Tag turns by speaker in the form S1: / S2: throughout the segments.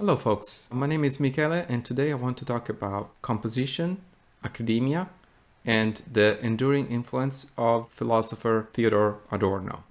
S1: Hello folks, my name is Michele and today I want to talk about composition, academia, and the enduring influence of philosopher Theodore Adorno.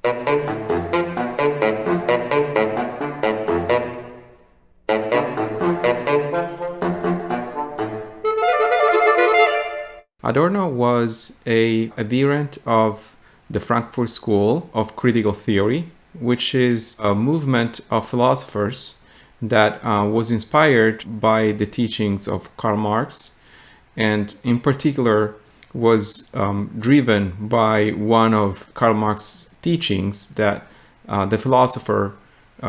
S1: Adorno was an adherent of the Frankfurt School of Critical Theory, which is a movement of philosophers that was inspired by the teachings of Karl Marx, and in particular was driven by one of Karl Marx's teachings that the philosopher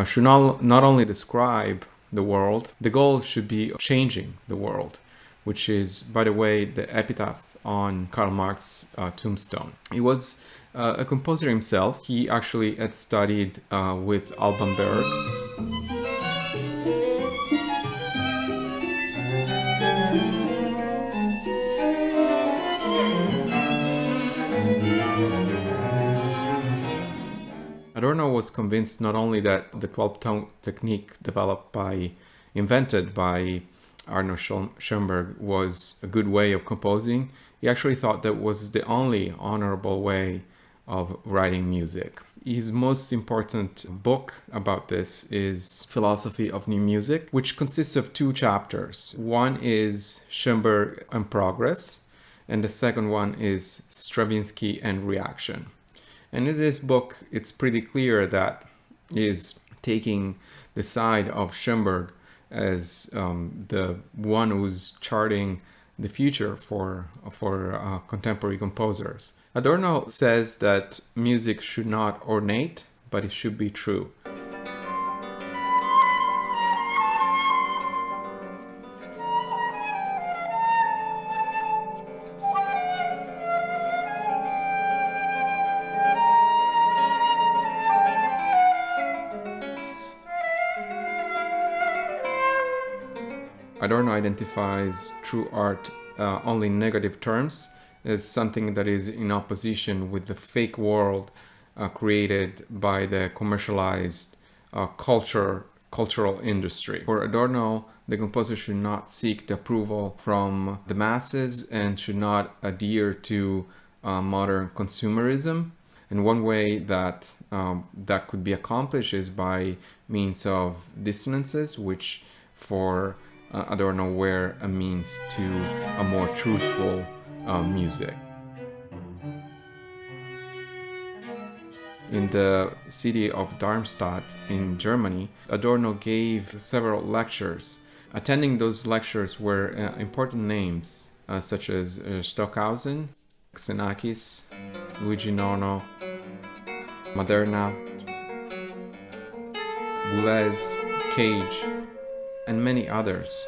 S1: should not only describe the world, the goal should be changing the world, which is, by the way, the epitaph on Karl Marx's tombstone. He was a composer himself. He actually had studied with Alban Berg. Adorno was convinced not only that the 12-tone technique invented by Arnold Schoenberg was a good way of composing, he actually thought that was the only honorable way of writing music. His most important book about this is Philosophy of New Music, which consists of two chapters. One is Schoenberg and Progress, and the second one is Stravinsky and Reaction. And in this book, it's pretty clear that he is taking the side of Schoenberg as the one who's charting the future for contemporary composers. Adorno says that music should not ornate, but it should be true. Adorno identifies true art only in negative terms, as something that is in opposition with the fake world created by the commercialized cultural industry. For Adorno, the composer should not seek the approval from the masses and should not adhere to modern consumerism. And one way that that could be accomplished is by means of dissonances, which for Adorno were a means to a more truthful music. In the city of Darmstadt in Germany, Adorno gave several lectures. Attending those lectures were important names such as Stockhausen, Xenakis, Luigi Nono, Maderna, Boulez, Cage, and many others.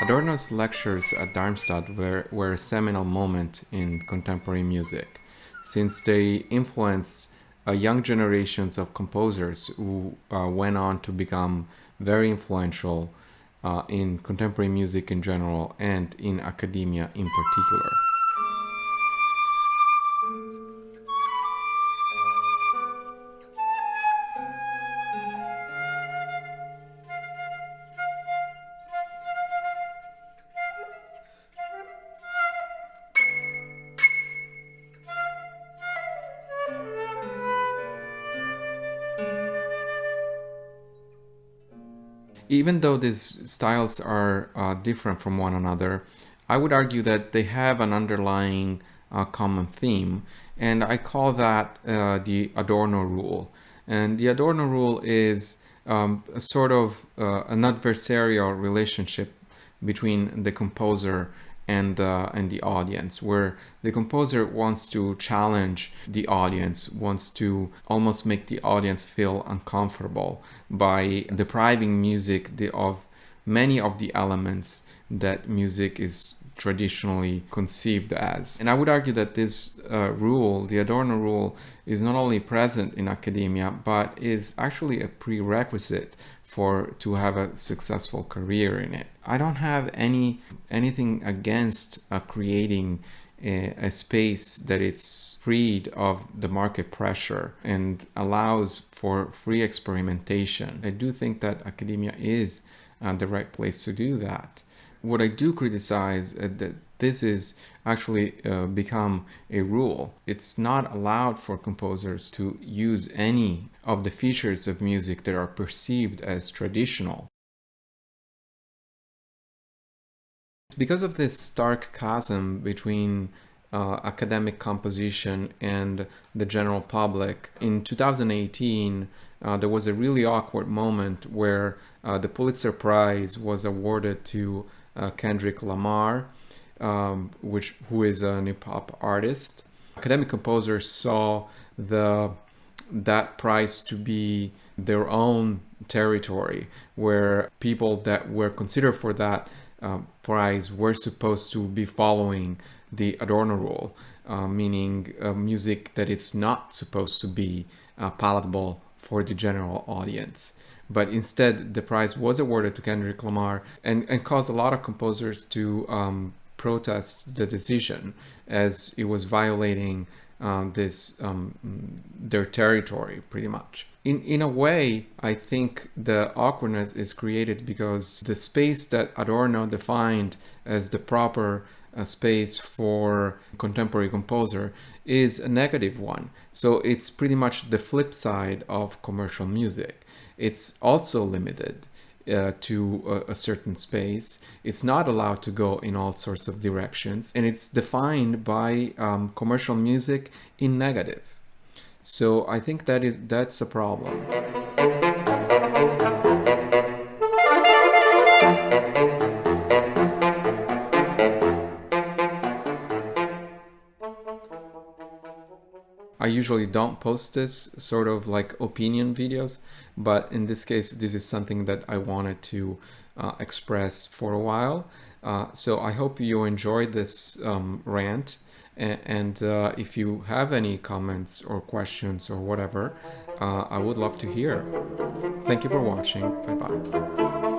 S1: Adorno's lectures at Darmstadt were a seminal moment in contemporary music, since they influenced young generations of composers who went on to become very influential in contemporary music in general and in academia in particular. Even though these styles are different from one another, I would argue that they have an underlying common theme, and I call that the Adorno Rule. And the Adorno Rule is a sort of an adversarial relationship between the composer and the audience, where the composer wants to challenge the audience, wants to almost make the audience feel uncomfortable by depriving music of many of the elements that music is traditionally conceived as. And I would argue that this rule, the Adorno Rule, is not only present in academia, but is actually a prerequisite to have a successful career in it. I don't have anything against creating a space that it's freed of the market pressure and allows for free experimentation. I do think that academia is the right place to do that. What I do criticize that this is actually become a rule. It's not allowed for composers to use any of the features of music that are perceived as traditional. Because of this stark chasm between academic composition and the general public, in 2018 there was a really awkward moment where the Pulitzer Prize was awarded to Kendrick Lamar, who is an hip-hop artist. Academic composers saw that prize to be their own territory, where people that were considered for that prize were supposed to be following the Adorno Rule, meaning music that it's not supposed to be palatable for the general audience. But instead, the prize was awarded to Kendrick Lamar and caused a lot of composers to protest the decision, as it was violating their territory pretty much. In a way, I think the awkwardness is created because the space that Adorno defined as the proper space for contemporary composer is a negative one. So it's pretty much the flip side of commercial music. It's also limited to a certain space. It's not allowed to go in all sorts of directions, and it's defined by commercial music in negative. So I think that's a problem. I usually don't post this sort of like opinion videos, but in this case, this is something that I wanted to express for a while. So I hope you enjoyed this rant. And if you have any comments or questions or whatever, I would love to hear. Thank you for watching. Bye-bye.